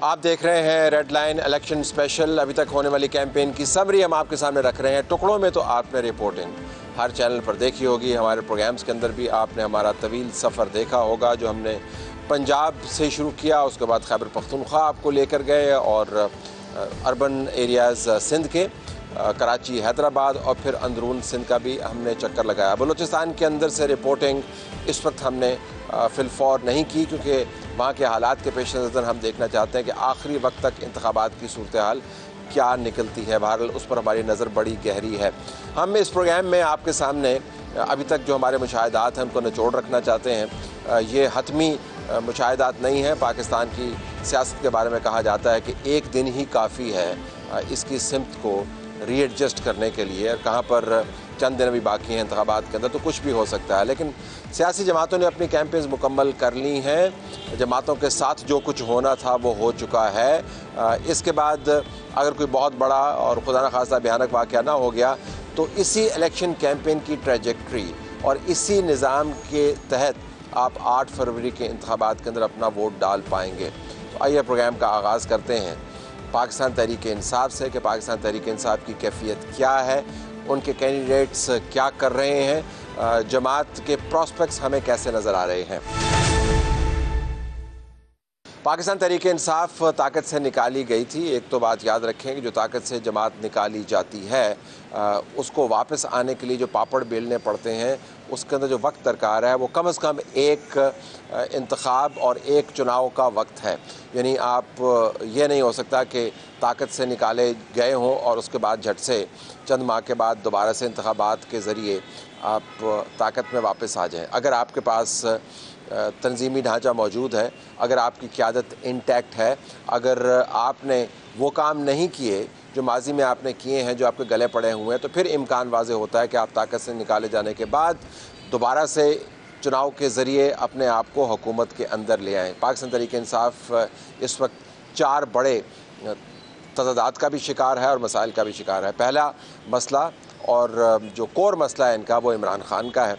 आप देख रहे हैं रेड लाइन इलेक्शन स्पेशल। अभी तक होने वाली कैंपेन की समरी हम आपके सामने रख रहे हैं। टुकड़ों में तो आपने रिपोर्टिंग हर चैनल पर देखी होगी, हमारे प्रोग्राम्स के अंदर भी आपने हमारा तवील सफ़र देखा होगा जो हमने पंजाब से शुरू किया, उसके बाद खैबर पख्तूनख्वा आपको लेकर गए और अर्बन एरियाज़ सिंध के, कराची, हैदराबाद और फिर अंदरून सिंध का भी हमने चक्कर लगाया। बलूचिस्तान के अंदर से रिपोर्टिंग इस वक्त हमने फिलफौर नहीं की क्योंकि वहाँ के हालात के पेश नज़र हम देखना चाहते हैं कि आखिरी वक्त तक इंतखाबात की सूरत हाल क्या निकलती है। बहरहाल उस पर हमारी नज़र बड़ी गहरी है। हम इस प्रोग्राम में आपके सामने अभी तक जो हमारे मुशाहिदात हैं उनको निचोड़ रखना चाहते हैं। ये हतमी मुशाहिदात नहीं है। पाकिस्तान की सियासत के बारे में कहा जाता है कि एक दिन ही काफ़ी है इसकी सिमत को रीएडजस्ट करने के लिए। कहाँ पर चंद दिन अभी बाकी हैं इंतखाबात के अंदर, तो कुछ भी हो सकता है। लेकिन सियासी जमातों ने अपनी कैंपेन्स मुकम्मल कर ली हैं। जमातों के साथ जो कुछ होना था वो हो चुका है। इसके बाद अगर कोई बहुत बड़ा और खुदा न खास्ता भयानक वाक़या ना हो गया तो इसी इलेक्शन कैंपेन की ट्रैजेक्टरी और इसी निज़ाम के तहत आप 8 फरवरी के इंतखाबात के अंदर अपना वोट डाल पाएंगे। तो आइए प्रोग्राम का आगाज़ करते हैं पाकिस्तान तहरीक-ए-इंसाफ से कि पाकिस्तान तहरीक-ए-इंसाफ की कैफियत क्या है, उनके कैंडिडेट्स क्या कर रहे हैं, जमात के प्रॉस्पेक्ट्स हमें कैसे नज़र आ रहे हैं। पाकिस्तान तहरीक-ए-इंसाफ ताकत से निकाली गई थी। एक तो बात याद रखें कि जो ताकत से जमात निकाली जाती है उसको वापस आने के लिए जो पापड़ बेलने पड़ते हैं उसके अंदर जो वक्त दरकार है वो कम से कम एक इंतखाब और एक चुनाव का वक्त है। यानी आप ये नहीं हो सकता कि ताकत से निकाले गए हों और उसके बाद झट से चंद माह के बाद दोबारा से इंतखाबात के ज़रिए आप ताकत में वापस आ जाएं। अगर आपके पास तंजीमी ढांचा मौजूद है, अगर आपकी क़यादत इंटैक्ट है, अगर आपने वो काम नहीं किए जो माजी में आपने किए हैं, जो आपके गले पड़े हुए हैं, तो फिर इम्कान वाज़े होता है कि आप ताकत से निकाले जाने के बाद दोबारा से चुनाव के ज़रिए अपने आप को हुकूमत के अंदर ले आएँ। पाकिस्तान तहरीक-ए-इंसाफ इस वक्त 4 बड़े तज़ादात का भी शिकार है और मसाइल का भी शिकार है। पहला मसला और जो कोर मसला है इनका वो इमरान ख़ान का है।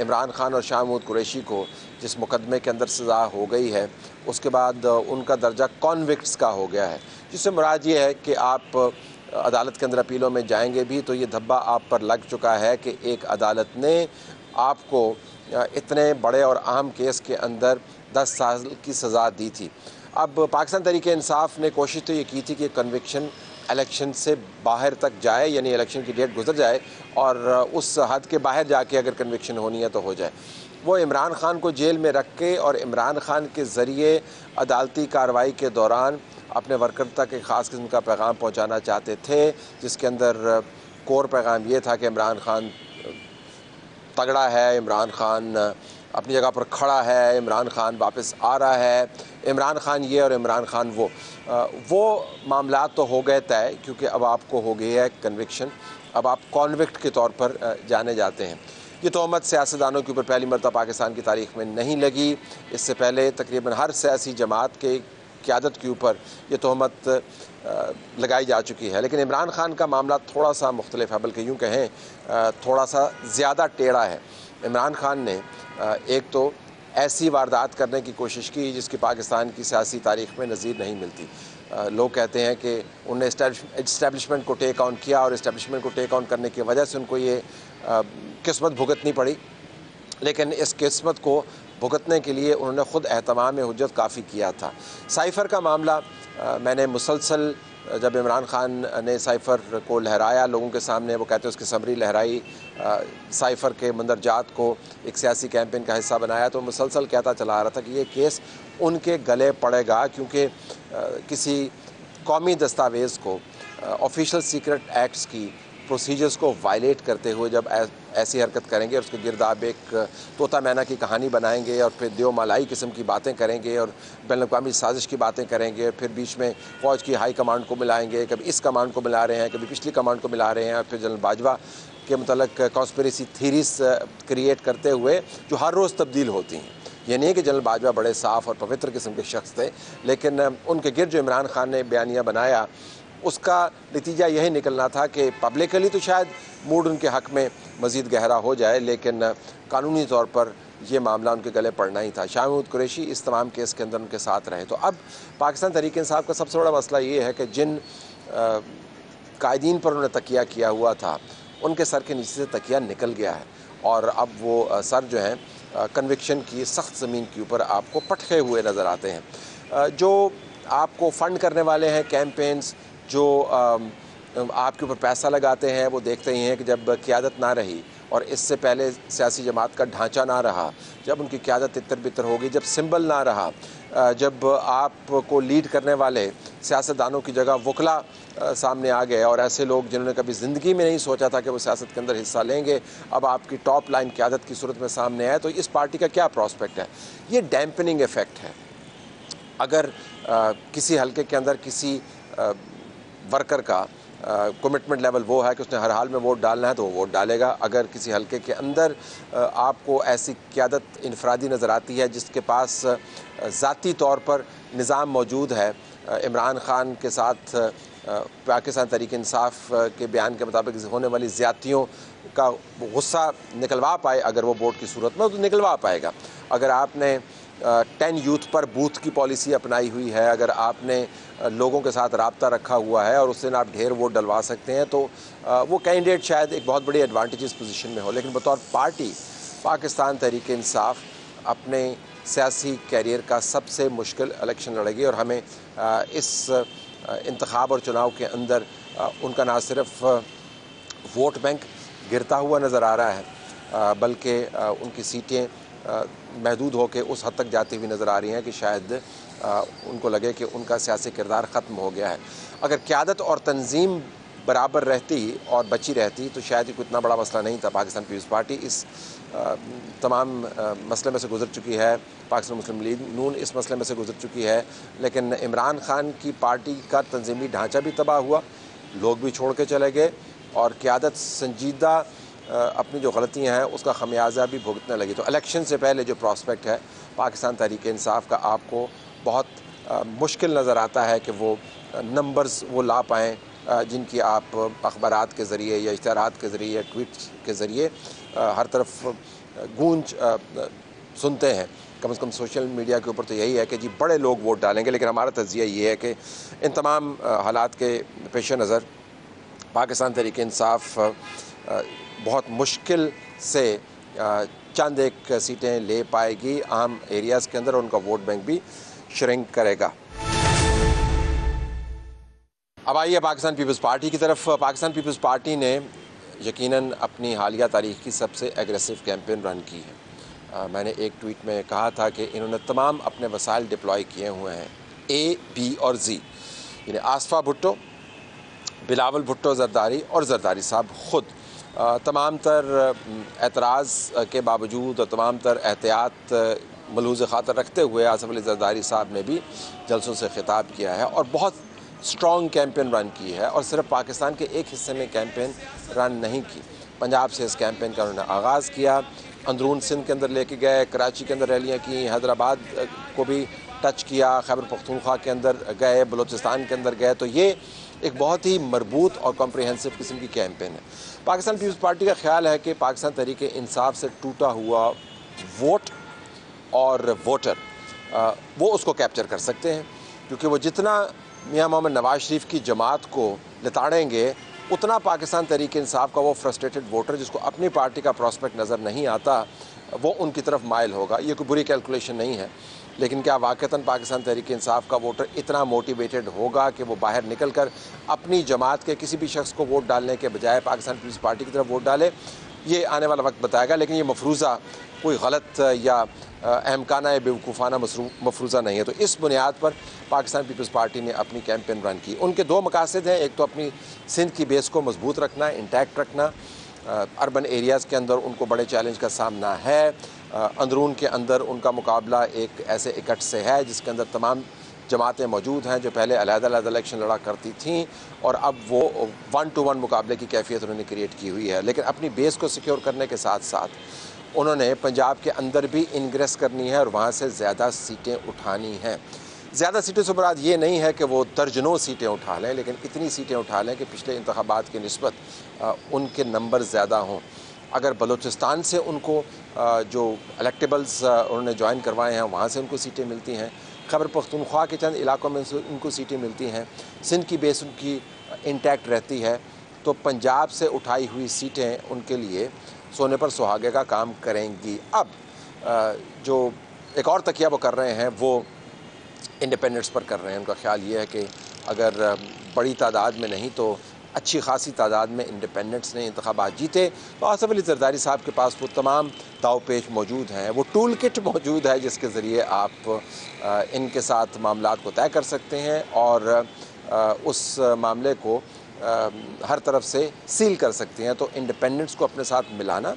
इमरान ख़ान और शाह महमूद कुरैशी को जिस मुकदमे के अंदर सज़ा हो गई है उसके बाद उनका दर्जा कॉन्विक्ट्स का हो गया है, जिससे मुराद ये है कि आप अदालत के अंदर अपीलों में जाएंगे भी तो ये धब्बा आप पर लग चुका है कि एक अदालत ने आपको इतने बड़े और अहम केस के अंदर 10 साल की सज़ा दी थी। अब पाकिस्तान तहरीक-ए-इंसाफ ने कोशिश तो ये की थी कि कन्विक्शन इलेक्शन से बाहर तक जाए, यानी इलेक्शन की डेट गुजर जाए और उस हद के बाहर जाके अगर कन्विक्शन होनी है तो हो जाए। वो इमरान ख़ान को जेल में रख के और इमरान ख़ान के ज़रिए अदालती कार्रवाई के दौरान अपने वर्कर तक एक ख़ास किस्म का पैगाम पहुंचाना चाहते थे, जिसके अंदर कोर पैगाम ये था कि इमरान ख़ान तगड़ा है, इमरान ख़ान अपनी जगह पर खड़ा है, इमरान ख़ान वापस आ रहा है, इमरान ख़ान ये और इमरान ख़ान वो मामला तो हो गए तय क्योंकि अब आपको हो गई है कन्विक्शन। अब आप कॉन्विक्ट के तौर पर जाने जाते हैं। ये तोहमत सियासतदानों के ऊपर पहली मरतबा पाकिस्तान की तारीख़ में नहीं लगी। इससे पहले तकरीबन हर सियासी जमात के क़यादत के ऊपर ये तोहमत लगाई जा चुकी है। लेकिन इमरान ख़ान का मामला थोड़ा सा मुख्तलिफ है, बल्कि यूँ कहें थोड़ा सा ज़्यादा टेढ़ा है। इमरान ख़ान ने एक तो ऐसी वारदात करने की कोशिश की जिसकी पाकिस्तान की सियासी तारीख़ में नज़ीर नहीं मिलती। लोग कहते हैं कि उन्होंने इस्टेब्लिशमेंट को टेक ऑन किया और इस्टेब्लिशमेंट को टेक ऑन करने की वजह से उनको ये किस्मत भुगतनी पड़ी, लेकिन इस किस्मत को भुगतने के लिए उन्होंने ख़ुद एहतमाम हुज्जत काफ़ी किया था। साइफ़र का मामला मैंने मुसलसल जब इमरान ख़ान ने साइफ़र को लहराया लोगों के सामने, वो कहते हैं उसकी समरी लहराई, साइफ़र के मंदरजात को एक सियासी कैंपेन का हिस्सा बनाया, तो मुसलसल कहता चला आ रहा था कि ये केस उनके गले पड़ेगा क्योंकि किसी कौमी दस्तावेज़ को ऑफिशियल सीक्रेट एक्ट्स की प्रोसीजर्स को वायलेट करते हुए जब ऐसी हरकत करेंगे और उसके गिर्द आप एक तोता मैना की कहानी बनाएंगे और फिर देव मलाई किस्म की बातें करेंगे और बैनुल-अक़वामी साजिश की बातें करेंगे, फिर बीच में फ़ौज की हाई कमांड को मिलाएंगे, कभी इस कमांड को मिला रहे हैं, कभी पिछली कमांड को मिला रहे हैं, और फिर जनरल बाजवा के मतलब कॉन्स्पिरेसी थीरीज क्रिएट करते हुए जो हर रोज़ तब्दील होती हैं। ये नहीं है कि जनरल बाजवा बड़े साफ़ और पवित्र किस्म के शख्स थे, लेकिन उनके गिर्द जो इमरान ख़ान ने बयानिया बनाया उसका नतीजा यही निकलना था कि पब्लिकली तो शायद मूड उनके हक़ में मज़ीद गहरा हो जाए, लेकिन कानूनी तौर पर ये मामला उनके गले पड़ना ही था। शाह महमूद कुरैशी इस तमाम केस के अंदर उनके साथ रहे। तो अब पाकिस्तान तहरीक इंसाफ का सबसे बड़ा मसला ये है कि जिन कायदीन पर उन्होंने तकिया किया हुआ था, उनके सर के नीचे से तकिया निकल गया है और अब वो सर जो हैं कन्विक्शन की सख्त ज़मीन के ऊपर आपको पटके हुए नज़र आते हैं। जो आपको फ़ंड करने वाले हैं कैंपेन्स, जो आपके ऊपर पैसा लगाते हैं, वो देखते ही हैं कि जब क़यादत ना रही और इससे पहले सियासी जमात का ढांचा ना रहा, जब उनकी क़यादत तितर बितर होगी, जब सिंबल ना रहा, जब आपको लीड करने वाले सियासतदानों की जगह वकला सामने आ गए और ऐसे लोग जिन्होंने कभी ज़िंदगी में नहीं सोचा था कि वो सियासत के अंदर हिस्सा लेंगे, अब आपकी टॉप लाइन क़यादत की सूरत में सामने आए, तो इस पार्टी का क्या प्रॉस्पेक्ट है? ये डैम्पनिंग इफ़ेक्ट है। अगर किसी हलके के अंदर किसी वर्कर का कमिटमेंट लेवल वो है कि उसने हर हाल में वोट डालना है तो वो वोट डालेगा। अगर किसी हलके के अंदर आपको ऐसी क़यादत इनफरादी नज़र आती है जिसके पास ज़ाती तौर पर निज़ाम मौजूद है, इमरान खान के साथ पाकिस्तान तहरीक इंसाफ के बयान के मुताबिक होने वाली ज़्यादतियों का गुस्सा निकलवा पाए, अगर वो वोट की सूरत में तो निकलवा पाएगा। अगर आपने 10 यूथ पर बूथ की पॉलिसी अपनाई हुई है, अगर आपने लोगों के साथ राब्ता रखा हुआ है और उससे आप ढेर वोट डलवा सकते हैं, तो वो कैंडिडेट शायद एक बहुत बड़ी एडवांटेजेस पोजीशन में हो। लेकिन बतौर पार्टी पाकिस्तान तहरीक इंसाफ अपने सियासी कैरियर का सबसे मुश्किल इलेक्शन लड़ेगी और हमें इस इंतखाब और चुनाव के अंदर उनका ना सिर्फ वोट बैंक गिरता हुआ नज़र आ रहा है, बल्कि उनकी सीटें महदूद होकर उस हद तक जाती हुई नज़र आ रही हैं कि शायद उनको लगे कि उनका सियासी किरदार ख़त्म हो गया है। अगर क़यादत और तंजीम बराबर रहती और बची रहती तो शायद कोई इतना बड़ा मसला नहीं था। पाकिस्तान पीपल्स पार्टी इस तमाम मसले में से गुजर चुकी है, पाकिस्तान मुस्लिम लीग नून इस मसले में से गुजर चुकी है, लेकिन इमरान खान की पार्टी का तंजीमी ढांचा भी तबाह हुआ, लोग भी छोड़ के चले गए और क़यादत संजीदा अपनी जो गलतियां हैं उसका खमियाजा भी भुगतने लगी। तो इलेक्शन से पहले जो प्रॉस्पेक्ट है पाकिस्तान तहरीक इंसाफ का, आपको बहुत मुश्किल नज़र आता है कि वो नंबर्स वो ला पाएँ जिनकी आप अखबारात के ज़रिए या इश्तहारात के ज़रिए या ट्वीट के ज़रिए हर तरफ गूंज सुनते हैं। कम से कम सोशल मीडिया के ऊपर तो यही है कि जी बड़े लोग वोट डालेंगे, लेकिन हमारा तज्जिया ये है कि इन तमाम हालात के पेश नज़र पाकिस्तान तहरीक इंसाफ बहुत मुश्किल से चंद एक सीटें ले पाएगी अहम एरियाज़ के अंदर और उनका वोट बैंक भी श्रिंक करेगा। अब आइए पाकिस्तान पीपल्स पार्टी की तरफ। पाकिस्तान पीपल्स पार्टी ने यकीनन अपनी हालिया तारीख की सबसे एग्रेसिव कैंपेन रन की है। मैंने एक ट्वीट में कहा था कि इन्होंने तमाम अपने वसाइल डिप्लॉय किए हुए हैं, ए, बी और जी, यानी आसफ़ा भुट्टो, बिलावल भुट्टो ज़रदारी और ज़रदारी साहब ख़ुद तमाम तर एतराज़ के बावजूद और तमाम तर एहतियात मलूज़ ख़ातर रखते हुए आसिफ अली ज़रदारी साहब ने भी जलसों से ख़िताब किया है और बहुत स्ट्रॉन्ग कैंपेन रन की है। और सिर्फ पाकिस्तान के एक हिस्से में कैंपेन रन नहीं की, पंजाब से इस कैंपेन का उन्होंने आगाज़ किया, अंदरून सिंध के अंदर लेके गए, कराची के अंदर रैलियाँ की, हैदराबाद को भी टच किया, खैबर पख्तूनख्वा के अंदर गए, बलूचिस्तान के अंदर गए। तो ये एक बहुत ही मरबूत और कॉम्प्रिहेंसिव किस्म की कैंपेन है। पाकिस्तान पीपल्स पार्टी का ख्याल है कि पाकिस्तान तहरीक इंसाफ से टूटा हुआ वोट और वोटर वो उसको कैप्चर कर सकते हैं, क्योंकि वो जितना मियां मोहम्मद नवाज शरीफ की जमात को लताड़ेंगे उतना पाकिस्तान तहरीक इंसाफ का वो फ्रस्ट्रेटेड वोटर जिसको अपनी पार्टी का प्रॉस्पेक्ट नज़र नहीं आता वो उनकी तरफ माइल होगा। ये कोई बुरी कैलकुलेशन नहीं है, लेकिन क्या वाक़तन पाकिस्तान तहरीक इंसाफ का वोटर इतना मोटिवेटेड होगा कि वो बाहर निकल कर अपनी जमात के किसी भी शख्स को वोट डालने के बजाय पाकिस्तान पीपल्स पार्टी की तरफ वोट डाले? ये आने वाला वक्त बताएगा। लेकिन ये मफरूज़ा कोई गलत या अहमकाना या बेवकूफ़ाना मफरूज़ा नहीं है। तो इस बुनियाद पर पाकिस्तान पीपल्स पार्टी ने अपनी कैंपेन रन की। उनके दो मकासद हैं, एक तो अपनी सिंध की बेस को मजबूत रखना, इंटैक्ट रखना। अर्बन एरियाज़ के अंदर उनको बड़े चैलेंज का सामना है, अंदरून के अंदर उनका मुकाबला एक ऐसे इकट्ठ से है जिसके अंदर तमाम जमातें मौजूद हैं जो पहले अलग-अलग इलेक्शन लड़ा करती थीं और अब वो 1-to-1 मुकाबले की कैफियत उन्होंने क्रिएट की हुई है। लेकिन अपनी बेस को सिक्योर करने के साथ साथ उन्होंने पंजाब के अंदर भी इंग्रेस करनी है और वहाँ से ज़्यादा सीटें उठानी हैं। ज़्यादा सीटों से मुराद ये नहीं है कि वो दर्जनों सीटें उठा लें, लेकिन इतनी सीटें उठा लें कि पिछले इंतखाबात की निस्बत उनके नंबर ज़्यादा हों। अगर बलूचिस्तान से उनको जो इलेक्टेबल्स उन्होंने ज्वाइन करवाए हैं वहाँ से उनको सीटें मिलती हैं, खैबर पख्तूनख्वा के चंद इलाकों में से उनको सीटें मिलती हैं, सिंध की बेस उनकी इंटैक्ट रहती है, तो पंजाब से उठाई हुई सीटें उनके लिए सोने पर सुहागे का काम करेंगी। अब जो एक और तकिया वो कर रहे हैं वो इंडिपेंडेंट्स पर कर रहे हैं। उनका ख्याल ये है कि अगर बड़ी तादाद में नहीं तो अच्छी खासी तादाद में इंडिपेंडेंट्स ने इंतखाबात जीते तो आसिफ अली जरदारी साहब के पास वो तमाम दाव पेच मौजूद हैं, वो टूल किट मौजूद है जिसके ज़रिए आप इनके साथ मामलात को तय कर सकते हैं और उस मामले को हर तरफ से सील कर सकते हैं। तो इंडिपेंडेंट्स को अपने साथ मिलाना,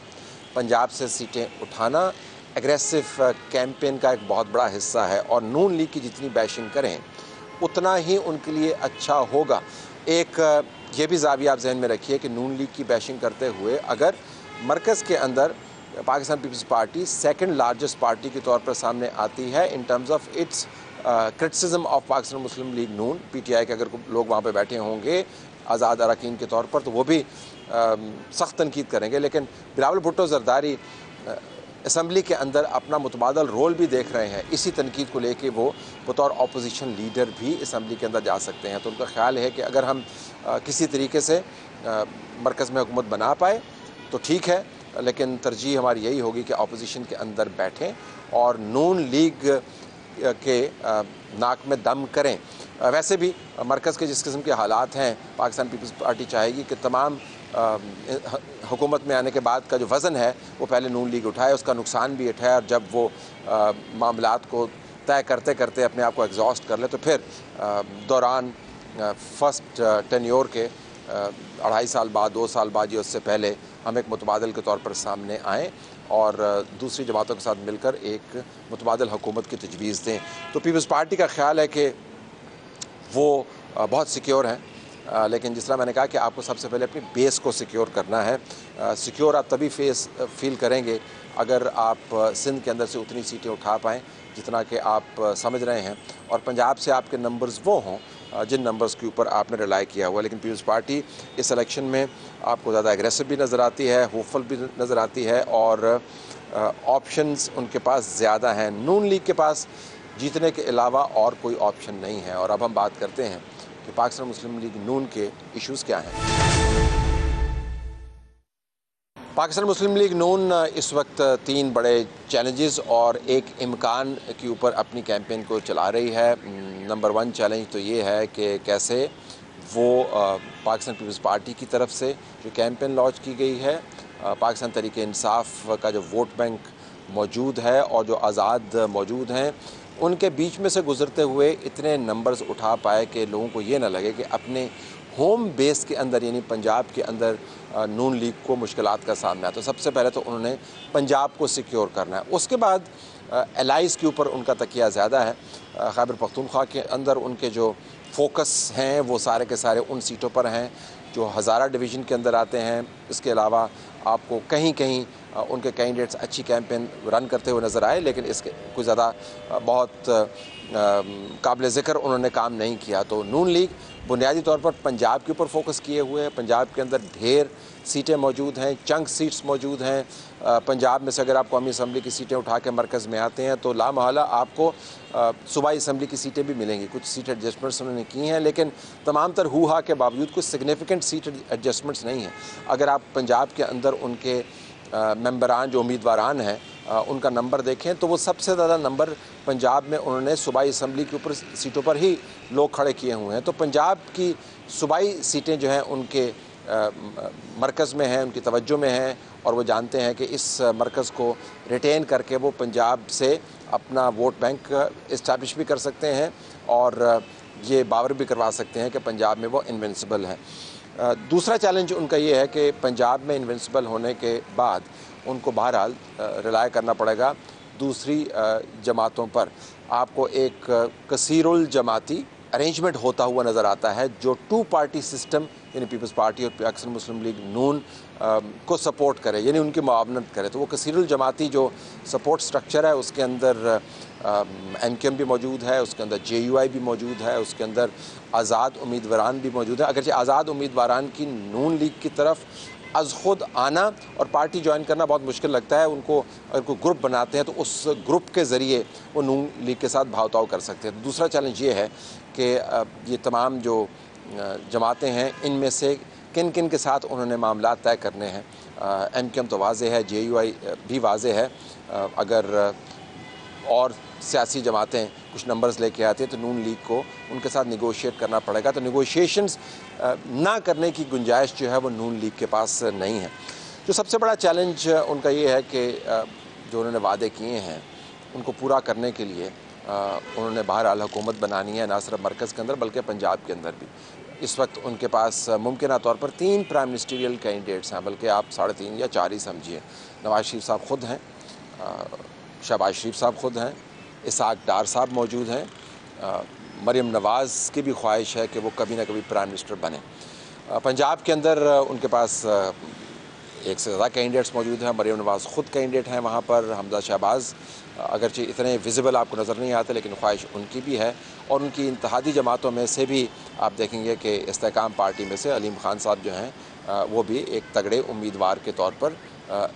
पंजाब से सीटें उठाना एग्रेसिव कैंपेन का एक बहुत बड़ा हिस्सा है और नून लीग की जितनी बैशिंग करें उतना ही उनके लिए अच्छा होगा। एक ये भी ज़ाविया आप जहन में रखिए कि नून लीग की बैशिंग करते हुए अगर मरकज़ के अंदर Pakistan Peoples Party second largest party के तौर पर सामने आती है in terms of its criticism of Pakistan Muslim League Noon, PTI के अगर लोग वहाँ पे बैठे होंगे आज़ाद अरकान के तौर पर तो वो भी सख्त तनकीद करेंगे। लेकिन बिलावल भुट्टो जरदारी असम्बली के अंदर अपना मुतबादल रोल भी देख रहे हैं, इसी तनकीद को लेके वो बतौर अपोजिशन लीडर भी असम्बली के अंदर जा सकते हैं। तो उनका ख्याल है कि अगर हम किसी तरीके से मरकज़ में हुकूमत बना पाए तो ठीक है, लेकिन तरजीह हमारी यही होगी कि अपोजिशन के अंदर बैठें और नून लीग के नाक में दम करें। वैसे भी मरकज़ के जिस किस्म के हालात हैं, पाकिस्तान पीपल्स पार्टी चाहेगी कि तमाम हुकूमत में आने के बाद का जो वज़न है वो पहले नून लीग उठाए, उसका नुकसान भी उठाए और जब वो मामलात को तय करते करते अपने आप को एग्जॉस्ट कर ले तो फिर दौरान फर्स्ट टेन्योर के 2.5 साल बाद 2 साल बाद या उससे पहले हम एक मुतबादल के तौर पर सामने आएँ और दूसरी जमातों के साथ मिलकर एक मुतबादल हुकूमत की तजवीज़ दें। तो पीपल्स पार्टी का ख्याल है कि वो बहुत सिक्योर हैं, लेकिन जिस तरह मैंने कहा कि आपको सबसे पहले अपनी बेस को सिक्योर करना है। सिक्योर आप तभी फील करेंगे अगर आप सिंध के अंदर से उतनी सीटें उठा पाएँ जितना कि आप समझ रहे हैं और पंजाब से आपके नंबर्स वो हों जिन नंबर्स के ऊपर आपने रिलाई किया हुआ। लेकिन पीपल्स पार्टी इस इलेक्शन में आपको ज़्यादा एग्रेसिव भी नज़र आती है, होपफुल भी नज़र आती है और ऑप्शंस उनके पास ज़्यादा हैं। नून लीग के पास जीतने के अलावा और कोई ऑप्शन नहीं है। और अब हम बात करते हैं कि पाकिस्तान मुस्लिम लीग नून के इश्यूज़ क्या हैं। पाकिस्तान मुस्लिम लीग नून इस वक्त 3 बड़े चैलेंजेस और एक इम्कान के ऊपर अपनी कैंपेन को चला रही है। नंबर 1 चैलेंज तो ये है कि कैसे वो पाकिस्तान पीपल्स पार्टी की तरफ से जो कैंपेन लॉन्च की गई है, पाकिस्तान तहरीक इंसाफ का जो वोट बैंक मौजूद है और जो आज़ाद मौजूद हैं उनके बीच में से गुजरते हुए इतने नंबर्स उठा पाए कि लोगों को ये ना लगे कि अपने होम बेस के अंदर यानी पंजाब के अंदर नून लीग को मुश्किलात का सामना है। तो सबसे पहले तो उन्होंने पंजाब को सिक्योर करना है, उसके बाद एलाइज़ के ऊपर उनका तकिया ज़्यादा है। खैबर पख्तूनख्वा के अंदर उनके जो फोकस हैं वो सारे के सारे उन सीटों पर हैं जो हज़ारा डिवीज़न के अंदर आते हैं। इसके अलावा आपको कहीं कहीं उनके कैंडिडेट्स अच्छी कैंपेन रन करते हुए नज़र आए, लेकिन इसके कोई ज़्यादा बहुत काबिल ज़िक्र उन्होंने काम नहीं किया। तो नून लीग बुनियादी तौर पर पंजाब के ऊपर फोकस किए हुए है। पंजाब के अंदर ढेर सीटें मौजूद हैं, चंक सीट्स मौजूद हैं। पंजाब में से अगर आप कौमी असम्बली की सीटें उठा के मरकज़ में आते हैं तो लामहला आपको सूबाई असम्बली की सीटें भी मिलेंगी। कुछ सीट एडजस्टमेंट्स उन्होंने की हैं, लेकिन तमाम तर हुआ के बावजूद कुछ सिग्निफिकेंट सीट एडजस्टमेंट्स नहीं हैं। अगर आप पंजाब के अंदर उनके मेंबरान जो उम्मीदवारान हैं उनका नंबर देखें तो वो सबसे ज़्यादा नंबर पंजाब में उन्होंने सूबाई असम्बली के ऊपर सीटों पर ही लोग खड़े किए हुए हैं। तो पंजाब की सूबाई सीटें जो हैं उनके मरकज़ में हैं, उनकी तवज्जो में हैं और वो जानते हैं कि इस मरकज़ को रिटेन करके वो पंजाब से अपना वोट बैंक इस्टेब्लिश भी कर सकते हैं और ये बावर भी करवा सकते हैं कि पंजाब में वो इनविंसिबल हैं। दूसरा चैलेंज उनका ये है कि पंजाब में इनविंसिबल होने के बाद उनको बहरहाल रिलाय करना पड़ेगा दूसरी जमातों पर। आपको एक कसीरुल जमाती अरेंजमेंट होता हुआ नज़र आता है जो 2 पार्टी सिस्टम यानी पीपल्स पार्टी और पाकिस्तान मुस्लिम लीग नून को सपोर्ट करे, यानी उनकी मुआवनत करे। तो वो कसीरुल जमाती जो सपोर्ट स्ट्रक्चर है उसके अंदर NQM भी मौजूद है, उसके अंदर JUI भी मौजूद है, उसके अंदर आज़ाद उम्मीदवारान भी मौजूद है। अगरचे आज़ाद उम्मीदवारान की नून लीग की तरफ अज खुद आना और पार्टी ज्वाइन करना बहुत मुश्किल लगता है उनको। अगर कोई ग्रुप बनाते हैं तो उस ग्रुप के ज़रिए वो नून लीग के साथ भाव-ताव कर सकते हैं। दूसरा चैलेंज ये है कि ये तमाम जो जमातें हैं इनमें से किन किन के साथ उन्होंने मामला तय करने हैं। MKM तो वाज़े है, JUI भी वाज़े है। अगर और सियासी जमातें कुछ नंबर्स लेके आती हैं तो नून लीग को उनके साथ निगोशिएट करना पड़ेगा। तो निगोशिएशंस ना करने की गुंजाइश जो है वो नून लीग के पास नहीं है। जो सबसे बड़ा चैलेंज उनका ये है कि जो उन्होंने वादे किए हैं उनको पूरा करने के लिए उन्होंने बहरहाल हुकूमत बनानी है, ना सिर्फ मरकज़ के अंदर बल्कि पंजाब के अंदर भी। इस वक्त उनके पास मुमकिन तौर पर 3 प्राइम मिनिस्टरियल कैंडिडेट्स हैं, बल्कि आप 3.5 या 4 ही समझिए। नवाज शरीफ साहब ख़ुद हैं, शहबाज शरीफ साहब ख़ुद हैं, इसहाक डार साहब मौजूद हैं। मरीम नवाज़ की भी ख्वाहिश है कि वो कभी ना कभी प्राइम मिनिस्टर बने। पंजाब के अंदर उनके पास एक से ज़्यादा कैंडिडेट्स मौजूद हैं। मरीम नवाज़ ख़ुद कैंडिडेट हैं वहाँ पर। हमजा शहबाज अगरचे इतने विजिबल आपको नज़र नहीं आते, लेकिन ख्वाहिश उनकी भी है। और उनकी इत्तेहादी जमातों में से भी आप देखेंगे कि इस्तेहकाम पार्टी में से अलीम खान साहब जो हैं वो भी एक तगड़े उम्मीदवार के तौर पर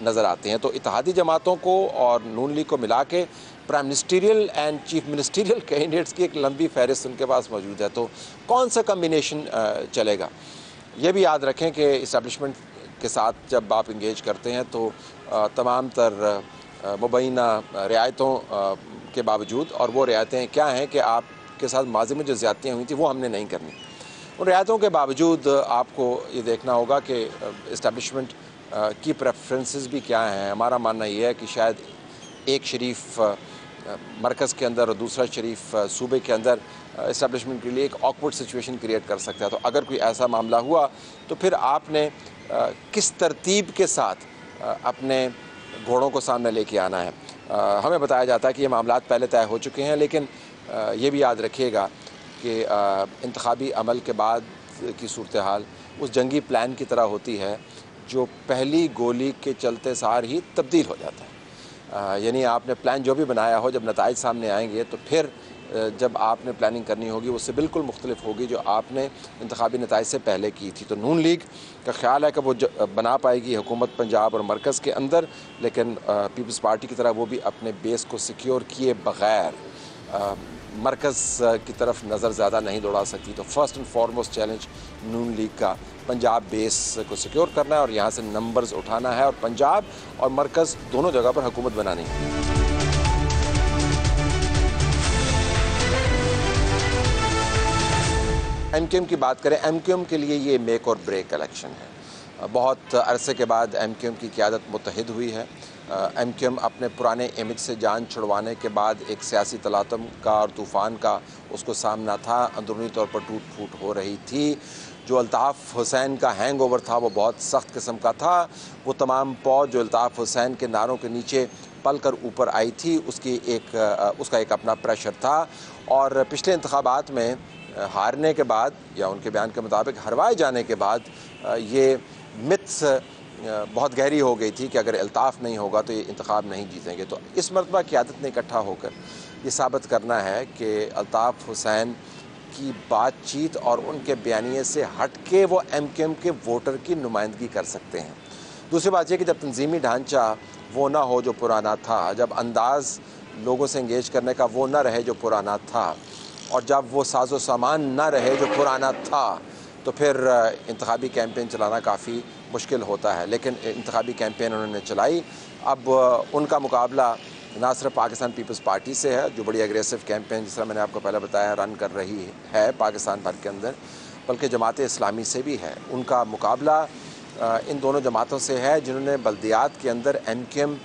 नज़र आते हैं। तो इत्तेहादी जमातों को और नून लीग को मिला के prime ministerial and chief ministerial candidates की एक लंबी फहरिस्त उनके पास मौजूद है। तो कौन सा कम्बिनेशन चलेगा, ये भी याद रखें कि इस्टेब्लिशमेंट के साथ जब आप इंगेज करते हैं तो तमाम तर मुबैना रियायतों के बावजूद, और वो रियायतें क्या हैं कि आपके साथ माज़ी में जो ज़्यादतियाँ हुई थी वो हमने नहीं करनी। उन रियायतों के बावजूद आपको ये देखना होगा कि इस्टेब्लिशमेंट की प्रेफरेंसेस भी क्या हैं। हमारा मानना ये है कि शायद एक शरीफ मरकज़ के अंदर और दूसरा शरीफ सूबे के अंदर इस्टेब्लिशमेंट के लिए एक ऑकवर्ड सिचुएशन क्रिएट कर सकता है। तो अगर कोई ऐसा मामला हुआ तो फिर आपने किस तरतीब के साथ अपने घोड़ों को सामने लेके आना है। हमें बताया जाता है कि ये मामलात पहले तय हो चुके हैं, लेकिन ये भी याद रखिएगा कि इंतखाबी अमल के बाद की सूरत हाल उस जंगी प्लान की तरह होती है जो पहली गोली के चलते सार ही तब्दील हो जाता है। यानी आपने प्लान जो भी बनाया हो, जब नताइज सामने आएंगे तो फिर जब आपने प्लानिंग करनी होगी उससे बिल्कुल मुख्तलिफ होगी जो आपने इंतखाबी नताइज से पहले की थी। तो नून लीग का ख्याल है कि वो बना पाएगी हुकूमत पंजाब और मरकज़ के अंदर, लेकिन पीपल्स पार्टी की तरह वो भी अपने बेस को सिक्योर किए बग़ैर मरकज़ की तरफ नज़र ज़्यादा नहीं दौड़ा सकती। तो first and foremost challenge Noon league का पंजाब बेस को सिक्योर करना है और यहाँ से नंबर्स उठाना है और पंजाब और मरकज़ दोनों जगह पर हुकूमत बनानी है। MKM की बात करें, MKM के लिए ये मेक और ब्रेक इलेक्शन है। बहुत अरसे के बाद MKM की क़यादत मुत्तहिद हुई है। MKM अपने पुराने इमेज से जान छुड़वाने के बाद एक सियासी तलातम का और तूफ़ान का उसको सामना था, अंदरूनी तौर पर टूट फूट हो रही थी। जो अल्ताफ़ हुसैन का हैंगओवर था वो बहुत सख्त किस्म का था। वो तमाम पौध जो अल्ताफ़ हुसैन के नारों के नीचे पल कर ऊपर आई थी उसका एक अपना प्रेशर था। और पिछले इंतखाबात में हारने के बाद या उनके बयान के मुताबिक हरवाए जाने के बाद ये मिथ्स बहुत गहरी हो गई थी कि अगर अल्ताफ़ नहीं होगा तो ये इंतखाब नहीं जीतेंगे। तो इस मरतबा क़यादत ने इकट्ठा होकर ये साबित करना है कि अल्ताफ़ हुसैन की बातचीत और उनके बयानिए से हट के वो MKM के वोटर की नुमाइंदगी कर सकते हैं। दूसरी बात यह कि जब तंजीमी ढांचा वो ना हो जो पुराना था, जब अंदाज़ लोगों से इंगेज करने का वो ना रहे जो पुराना था, और जब वो साजो सामान ना रहे जो पुराना था, तो फिर इंतखाबी कैंपेन चलाना काफ़ी मुश्किल होता है। लेकिन इंतखाबी कैंपेन उन्होंने चलाई। अब उनका मुकाबला ना सिर्फ पाकिस्तान पीपल्स पार्टी से है जो बड़ी एग्रेसिव कैंपेन, जिस तरह मैंने आपको पहले बताया, रन कर रही है पाकिस्तान भर के अंदर, बल्कि जमात इस्लामी से भी है। उनका मुकाबला इन दोनों जमातों से है जिन्होंने बल्दियात के अंदर MKM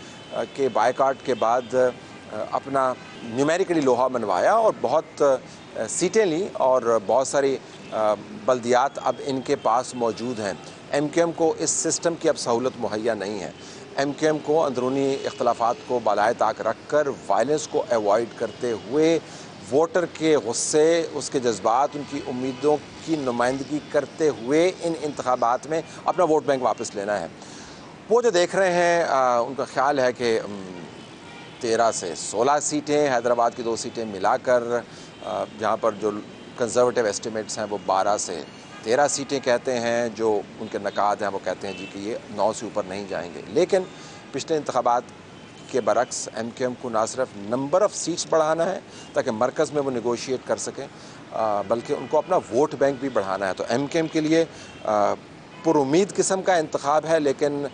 के बायकाट के बाद अपना न्यूमेरिकली लोहा मनवाया और बहुत सीटें ली और बहुत सारी बल्दियात अब इनके पास मौजूद हैं। MKM को इस सिस्टम की अब सहूलत मुहैया नहीं है। MKM को अंदरूनी इख्तलाफात को बालाए ताक रख कर वायलेंस को एवॉइड करते हुए वोटर के गुस्से, उसके जज्बात, उनकी उम्मीदों की नुमाइंदगी करते हुए इन इंतखाबात में अपना वोट बैंक वापस लेना है। वो जो देख रहे हैं उनका ख्याल है कि 13 से 16 सीटें, हैदराबाद की 2 सीटें मिलाकर, जहाँ पर जो कंजर्वेटिव एस्टिमेट्स हैं वो 12 से 13 सीटें कहते हैं, जो उनके नकाद हैं वो कहते हैं जी कि ये 9 से ऊपर नहीं जाएंगे। लेकिन पिछले इंतखाबात के बरक्स MKM को ना सिर्फ नंबर ऑफ़ सीट्स बढ़ाना है ताकि मरकज़ में वो नेगोशिएट कर सकें, बल्कि उनको अपना वोट बैंक भी बढ़ाना है। तो MKM के लिए पुरुमीद किस्म का इंतखाब है, लेकिन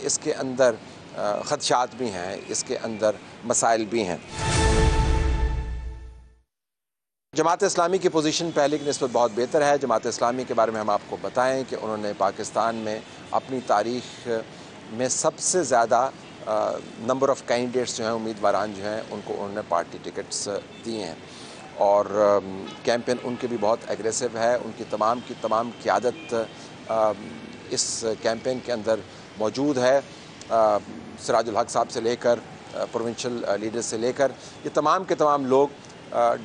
इसके अंदर ख़दशात भी हैं, इसके अंदर मसाइल भी हैं। जमात इस्लामी की पोजीशन पहले की निस्बत बहुत बेहतर है। जमात इस्लामी के बारे में हम आपको बताएं कि उन्होंने पाकिस्तान में अपनी तारीख़ में सबसे ज़्यादा नंबर ऑफ़ कैंडिडेट्स जो हैं, उम्मीदवारान जो हैं, उनको उन्होंने पार्टी टिकट्स दिए हैं और कैंपेन उनके भी बहुत एग्रेसिव है। उनकी तमाम क़यादत इस कैंपेन के अंदर मौजूद है। सिराजुल हक साहब से लेकर प्रोविंशियल लीडर से लेकर ये तमाम के तमाम लोग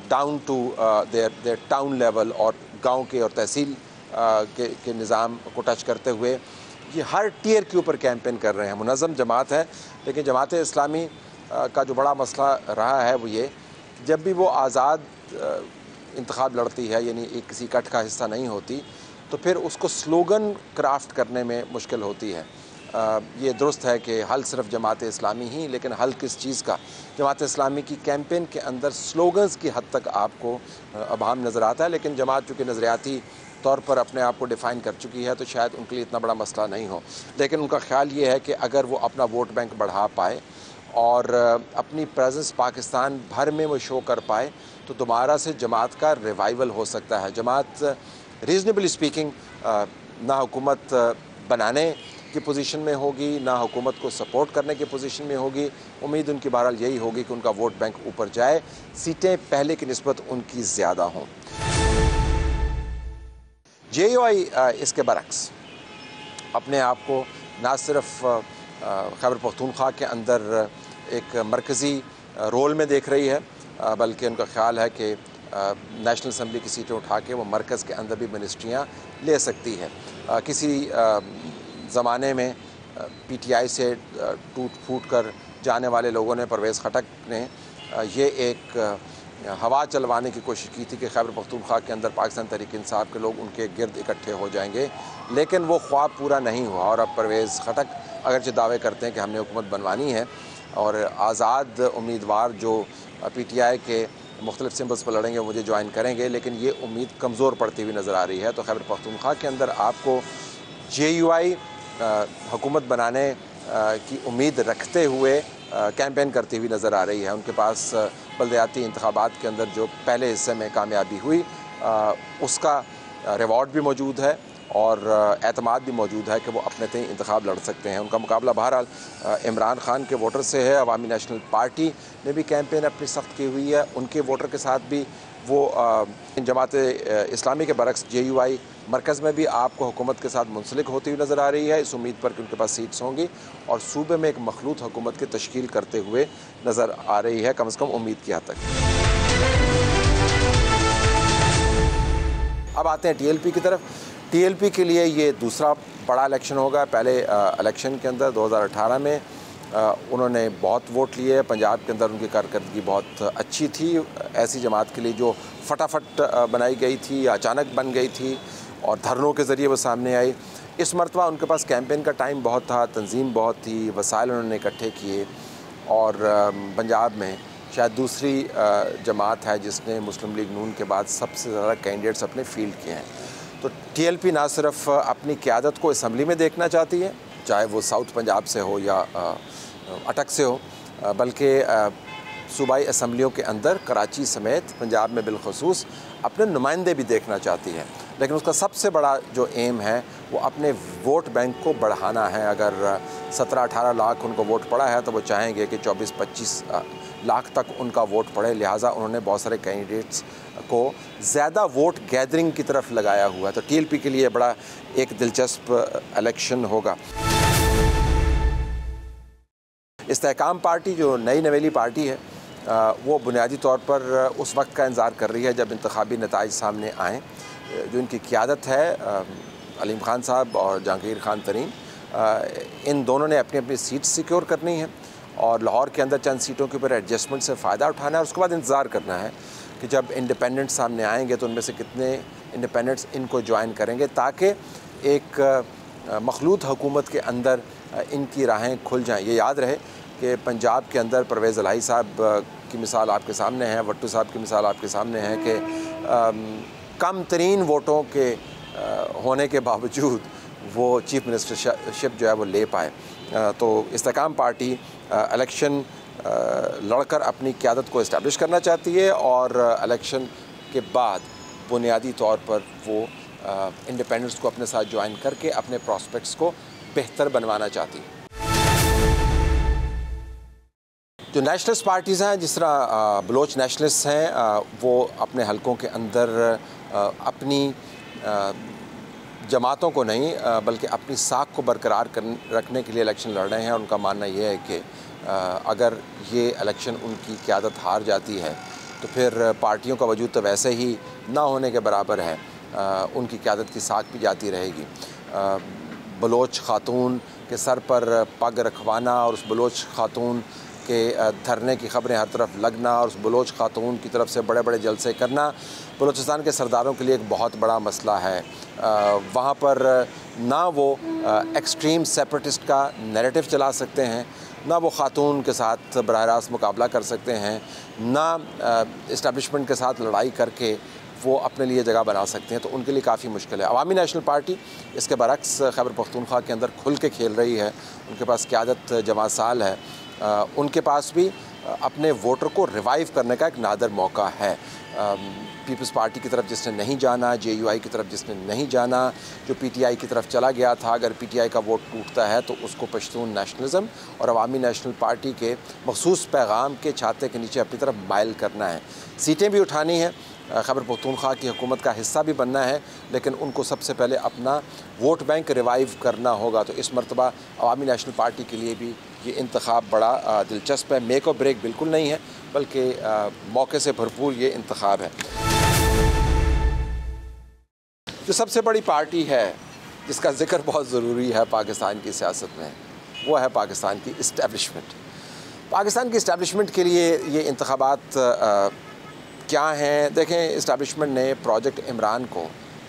down to their town level और गांव के और तहसील के निज़ाम को टच करते हुए ये हर टियर के ऊपर कैंपेन कर रहे हैं। मुनज़्ज़म जमात है, लेकिन जमात इस्लामी का जो बड़ा मसला रहा है वो ये, जब भी वो आज़ाद इंतखाब लड़ती है, यानी एक किसी कट का हिस्सा नहीं होती, तो फिर उसको स्लोगन क्राफ्ट करने में मुश्किल होती है। ये दुरुस्त है कि हल सिर्फ जमात इस्लामी ही, लेकिन हल किस चीज़ का? जमात इस्लामी की कैंपेन के अंदर स्लोगन्स की हद तक आपको अभाम नज़र आता है, लेकिन जमात चूँकि नज़रियाती तौर पर अपने आप को डिफ़ाइन कर चुकी है तो शायद उनके लिए इतना बड़ा मसला नहीं हो। लेकिन उनका ख़्याल ये है कि अगर वो अपना वोट बैंक बढ़ा पाए और अपनी प्रेजेंस पाकिस्तान भर में वो शो कर पाए तो दोबारा से जमात का रिवाइवल हो सकता है। जमात रीज़नेबली स्पीकिंग ना हुकूमत बनाने की पोजीशन में होगी, ना हुकूमत को सपोर्ट करने की पोजीशन में होगी। उम्मीद उनकी बहरहाल यही होगी कि उनका वोट बैंक ऊपर जाए, सीटें पहले की निस्बत उनकी ज़्यादा हों। JUI इसके बरक्स अपने आप को ना सिर्फ खैबर पख्तूनख्वा के अंदर एक मरकज़ी रोल में देख रही है, बल्कि उनका ख़्याल है कि नेशनल असम्बली की सीटें उठा के वो मरकज़ के अंदर भी मिनिस्ट्रियाँ ले सकती है। किसी ज़माने में PTI से टूट फूट कर जाने वाले लोगों ने, परवेज़ खटक ने ये एक हवा चलवाने की कोशिश की थी कि खैबर पख्तूनख्वा के अंदर पाकिस्तान तहरीक इंसाफ के लोग उनके गिर्द इकट्ठे हो जाएंगे, लेकिन वो ख्वाब पूरा नहीं हुआ। और अब परवेज़ खटक अगरचे दावे करते हैं कि हमने हुकूमत बनवानी है और आज़ाद उम्मीदवार जो PTI के मुख्तलिफ सिम्बल्स पर लड़ेंगे मुझे ज्वाइन करेंगे, लेकिन ये उम्मीद कमज़ोर पड़ती हुई नज़र आ रही है। तो खैबर पख्तूनख्वा के अंदर आपको JUI हुकूमत बनाने की उम्मीद रखते हुए कैंपेन करती हुई नज़र आ रही है। उनके पास बल्दियाती इंतखाबात के अंदर जो पहले हिस्से में कामयाबी हुई उसका रिवॉर्ड भी मौजूद है और एतमाद भी मौजूद है कि वो अपने तय इंतखाब लड़ सकते हैं। उनका मुकाबला बहरहाल इमरान खान के वोटर से है। अवामी नेशनल पार्टी ने भी कैंपेन अपनी सख्त की हुई है, उनके वोटर के साथ भी वो जमात इस्लामी के बरक्स JUI मरकज़ में भी आपको हुकूमत के साथ मुंसलिक होती हुई नज़र आ रही है, इस उम्मीद पर कि उनके पास सीट्स होंगी और सूबे में एक मखलूत हुकूमत की तश्कील करते हुए नज़र आ रही है, कम से कम उम्मीद की हद तक। अब आते हैं TLP की तरफ। TLP के लिए ये दूसरा बड़ा इलेक्शन होगा। पहले इलेक्शन के अंदर 2018 में उन्होंने बहुत वोट लिए। पंजाब के अंदर उनकी कारकर्दगी बहुत अच्छी थी, ऐसी जमात के लिए जो फटाफट बनाई गई थी, अचानक बन गई थी और धरनों के ज़रिए वो सामने आई। इस मरतबा उनके पास कैंपेन का टाइम बहुत था, तंजीम बहुत थी, वसाइल उन्होंने इकट्ठे किए और पंजाब में शायद दूसरी जमात है जिसने मुस्लिम लीग नून के बाद सबसे ज़्यादा कैंडिडेट्स अपने फील्ड किए हैं। तो TLP ना सिर्फ अपनी क़यादत को असम्बली में देखना चाहती है, चाहे वो साउथ पंजाब से हो या अटक से हो, बल्कि सूबाई असम्बलियों के अंदर कराची समेत पंजाब में बिलखसूस अपने नुमाइंदे भी देखना चाहती है। लेकिन उसका सबसे बड़ा जो एम है वो अपने वोट बैंक को बढ़ाना है। अगर 17-18 लाख उनको वोट पड़ा है तो वो चाहेंगे कि 24-25 लाख तक उनका वोट पड़े। लिहाजा उन्होंने बहुत सारे कैंडिडेट्स को ज़्यादा वोट गैदरिंग की तरफ लगाया हुआ है। तो TLP के लिए बड़ा एक दिलचस्प इलेक्शन होगा। इस्तेहकाम पार्टी जो नई नवेली पार्टी है वो बुनियादी तौर पर उस वक्त का इंतज़ार कर रही है जब इंतखाबी नताइज सामने आएँ। जो इनकी क़यादत है अलीम खान साहब और जहांगीर खान तरीन, इन दोनों ने अपनी अपनी सीट सिक्योर करनी है और लाहौर के अंदर चंद सीटों के ऊपर एडजस्टमेंट से फ़ायदा उठाना है और उसके बाद इंतज़ार करना है कि जब इंडिपेंडेंट सामने आएंगे तो उनमें से कितने इंडिपेंडेंट्स इनको ज्वाइन करेंगे ताकि एक मखलूत हुकूमत के अंदर इनकी राहें खुल जाएं। ये याद रहे कि पंजाब के अंदर परवेज़ इलाही साहब की मिसाल आपके सामने है, भट्टू साहब की मिसाल आपके सामने है कि कम तरीन वोटों के होने के बावजूद वो चीफ मिनिस्टरशिप जो है वो ले पाए। तो इस्तेकाम पार्टी इलेक्शन लड़कर अपनी क़यादत को इस्टेब्लिश करना चाहती है और इलेक्शन के बाद बुनियादी तौर पर वो इंडिपेंडेंट्स को अपने साथ ज्वाइन करके अपने प्रॉस्पेक्ट्स को बेहतर बनवाना चाहती है। जो नेशनलिस्ट पार्टीज़ हैं, जिस तरह बलोच नेशनलिस्ट हैं, वो अपने हलकों के अंदर अपनी जमातों को नहीं बल्कि अपनी साख को बरकरार रखने के लिए इलेक्शन लड़ रहे हैं। उनका मानना ये है कि अगर ये इलेक्शन उनकी क़यादत हार जाती है तो फिर पार्टियों का वजूद तो वैसे ही ना होने के बराबर है, उनकी क़यादत की साख भी जाती रहेगी। बलोच खातून के सर पर पग रखवाना और उस बलोच खातून के धरने की ख़बरें हर तरफ लगना और उस बलोच खातून की तरफ से बड़े बड़े जलसे करना बलूचिस्तान के सरदारों के लिए एक बहुत बड़ा मसला है। वहाँ पर ना वो एक्सट्रीम सेपरेटिस्ट का नैरेटिव चला सकते हैं, ना वो खातून के साथ बराह रास्त मुकाबला कर सकते हैं, ना इस्टेब्लिशमेंट के साथ लड़ाई करके वो अपने लिए जगह बना सकते हैं। तो उनके लिए काफ़ी मुश्किल है। अवामी नेशनल पार्टी इसके बरक्स खैबर पख्तूनख्वा के अंदर खुल के खेल रही है। उनके पास क़यादत जमात साल है, उनके पास भी अपने वोटर को रिवाइव करने का एक नादर मौका है। पीपल्स पार्टी की तरफ जिसने नहीं जाना, JUI की तरफ जिसने नहीं जाना, जो PTI की तरफ चला गया था, अगर PTI का वोट टूटता है तो उसको पश्तून नेशनलिज़म और अवामी नेशनल पार्टी के मखसूस पैगाम के छाते के नीचे अपनी तरफ माइल करना है। सीटें भी उठानी है, खैबर पख्तूनख्वा की हुकूमत का हिस्सा भी बनना है, लेकिन उनको सबसे पहले अपना वोट बैंक रिवाइव करना होगा। तो इस मरतबा अवामी नेशनल पार्टी के लिए भी ये इंतखाब बड़ा दिलचस्प है। मेक और ब्रेक बिल्कुल नहीं है, बल्कि मौके से भरपूर ये इंतखाब है। जो सबसे बड़ी पार्टी है जिसका ज़िक्र बहुत ज़रूरी है पाकिस्तान की सियासत में, वो है पाकिस्तान की इस्टेब्लिशमेंट। पाकिस्तान की इस्टेब्लिशमेंट के लिए ये इंतखाबात क्या हैं? देखें, इस्टेब्लिशमेंट ने प्रोजेक्ट इमरान को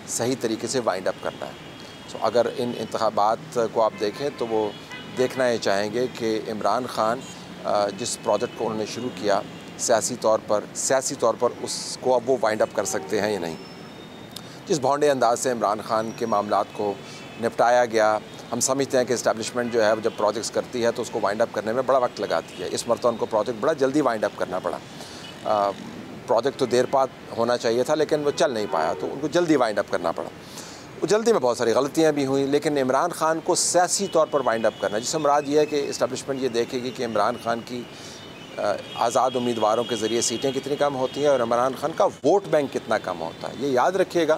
सही तरीके से वाइंड अप करना है। तो अगर इन इंतखाबात को आप देखें तो वो देखना ये चाहेंगे कि इमरान ख़ान जिस प्रोजेक्ट को उन्होंने शुरू किया सियासी तौर पर उसको अब वो वाइंड अप कर सकते हैं या नहीं। जिस भौंडे अंदाज से इमरान ख़ान के मामलात को निपटाया गया, हम समझते हैं कि इस्टेब्लिशमेंट जो है जब प्रोजेक्ट्स करती है तो उसको वाइंड अप करने में बड़ा वक्त लगाती है। इस मरतबा उनको प्रोजेक्ट बड़ा जल्दी वाइंड अप करना पड़ा। प्रोजेक्ट तो देर बाद होना चाहिए था लेकिन वो चल नहीं पाया, तो उनको जल्दी वाइंड अप करना पड़ा। वो जल्दी में बहुत सारी गलतियाँ भी हुई, लेकिन इमरान ख़ान को सियासी तौर पर वाइंड अप करना, जिससे मुराद ये है कि इस्टेब्लिशमेंट ये देखेगी कि इमरान ख़ान की आज़ाद उम्मीदवारों के ज़रिए सीटें कितनी कम होती हैं और इमरान ख़ान का वोट बैंक कितना कम होता है। ये याद रखिएगा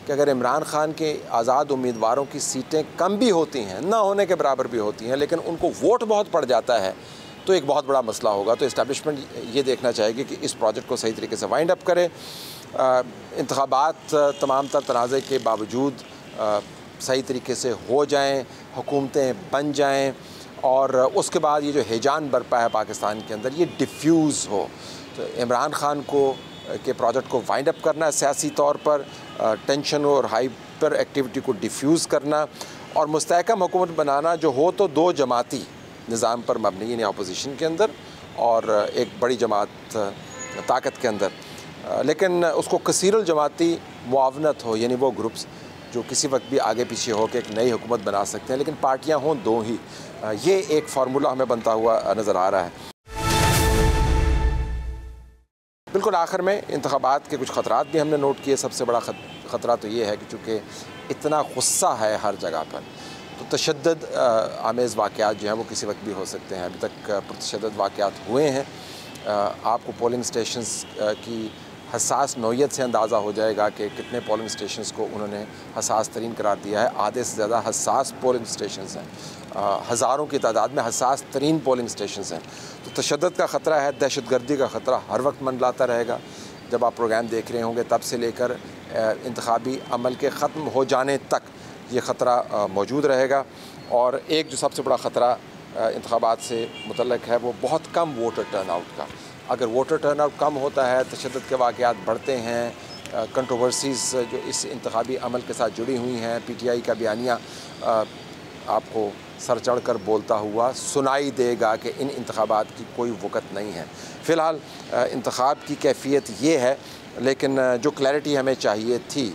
कि अगर इमरान ख़ान के आज़ाद उम्मीदवारों की सीटें कम भी होती हैं, ना होने के बराबर भी होती हैं, लेकिन उनको वोट बहुत पड़ जाता है, तो एक बहुत बड़ा मसला होगा। तो इस्टेब्लिशमेंट ये देखना चाहेगी कि इस प्रोजेक्ट को सही तरीके से वाइंड अप करे। इंतखाबात तमाम तर तनाज़े के बावजूद सही तरीके से हो जाएं, हुकूमतें बन जाएं और उसके बाद ये जो हिजान बरपा है पाकिस्तान के अंदर ये डिफ्यूज़ हो। तो इमरान ख़ान को के प्रोजेक्ट को वाइंड अप करना है, सियासी तौर पर टेंशन और हाइपर एक्टिविटी को डिफ्यूज़ करना और मुस्तहकम हुकूमत बनाना जो हो तो दो जमाती निज़ाम पर मबनी, यानी अपोजिशन के अंदर और एक बड़ी जमात ताकत के अंदर, लेकिन उसको कसीरुल जमाती मुआवनत हो, यानी वो ग्रुप्स जो किसी वक्त भी आगे पीछे हो के एक नई हुकूमत बना सकते हैं, लेकिन पार्टियां हों दो ही। ये एक फार्मूला हमें बनता हुआ नज़र आ रहा है। बिल्कुल आखिर में इंतखाबात के कुछ ख़तरात भी हमने नोट किए। सबसे बड़ा ख़तरा तो ये है कि चूँकि इतना गुस्सा है हर जगह पर, तो तशद्दुद आमेज़ वाक़यात जो हैं वो किसी वक्त भी हो सकते हैं। अभी तक पुरतशद्दुद वाक़यात हुए हैं। आपको पोलिंग स्टेशंस की हसास नौयत से अंदाज़ा हो जाएगा कि कितने पोलिंग स्टेशंस को उन्होंने हसास तरीन करार दिया है। आधे से ज़्यादा हसास पोलिंग स्टेशंस हैं, हज़ारों की तादाद में हसास तरीन पोलिंग स्टेशंस हैं। तो तशद्दुद का ख़तरा है, दहशतगर्दी का ख़तरा हर वक्त मंडलाता रहेगा। जब आप प्रोग्राम देख रहे होंगे तब से लेकर इंतखाबी अमल के ख़त्म हो जाने तक ये ख़तरा मौजूद रहेगा। और एक जो सबसे बड़ा ख़तरा इंतखाबात से मुतल्लिक़ है वो बहुत कम वोटर टर्न आउट का। अगर वोटर टर्न आउट कम होता है, तशद्दुद के वाक़यात बढ़ते हैं, कंट्रोवर्सीज़ जो इस इंतखाबी अमल के साथ जुड़ी हुई हैं। PTI का बयानिया आपको सर चढ़ कर बोलता हुआ सुनाई देगा कि इन इंतखाबात की कोई वक़्त नहीं है। फ़िलहाल इंतखाब की कैफियत ये है, लेकिन जो क्लैरिटी हमें चाहिए थी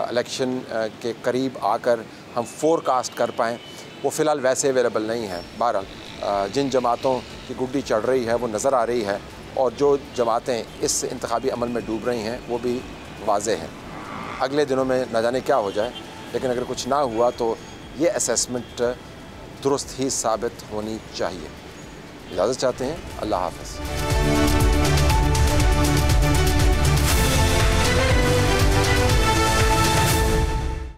इलेक्शन के करीब आकर हम फोरकास्ट कर पाएँ, वो फ़िलहाल वैसे अवेलेबल नहीं है। बहरहाल जिन जमातों की गुड्डी चढ़ रही है वो नज़र आ रही है, और जो जमातें इस इंतखाबी अमल में डूब रही हैं वो भी वाज़ेह हैं। अगले दिनों में न जाने क्या हो जाए, लेकिन अगर कुछ ना हुआ तो ये असेसमेंट दुरुस्त ही साबित होनी चाहिए। इजाज़त चाहते हैं। अल्लाह हाफ़िज़।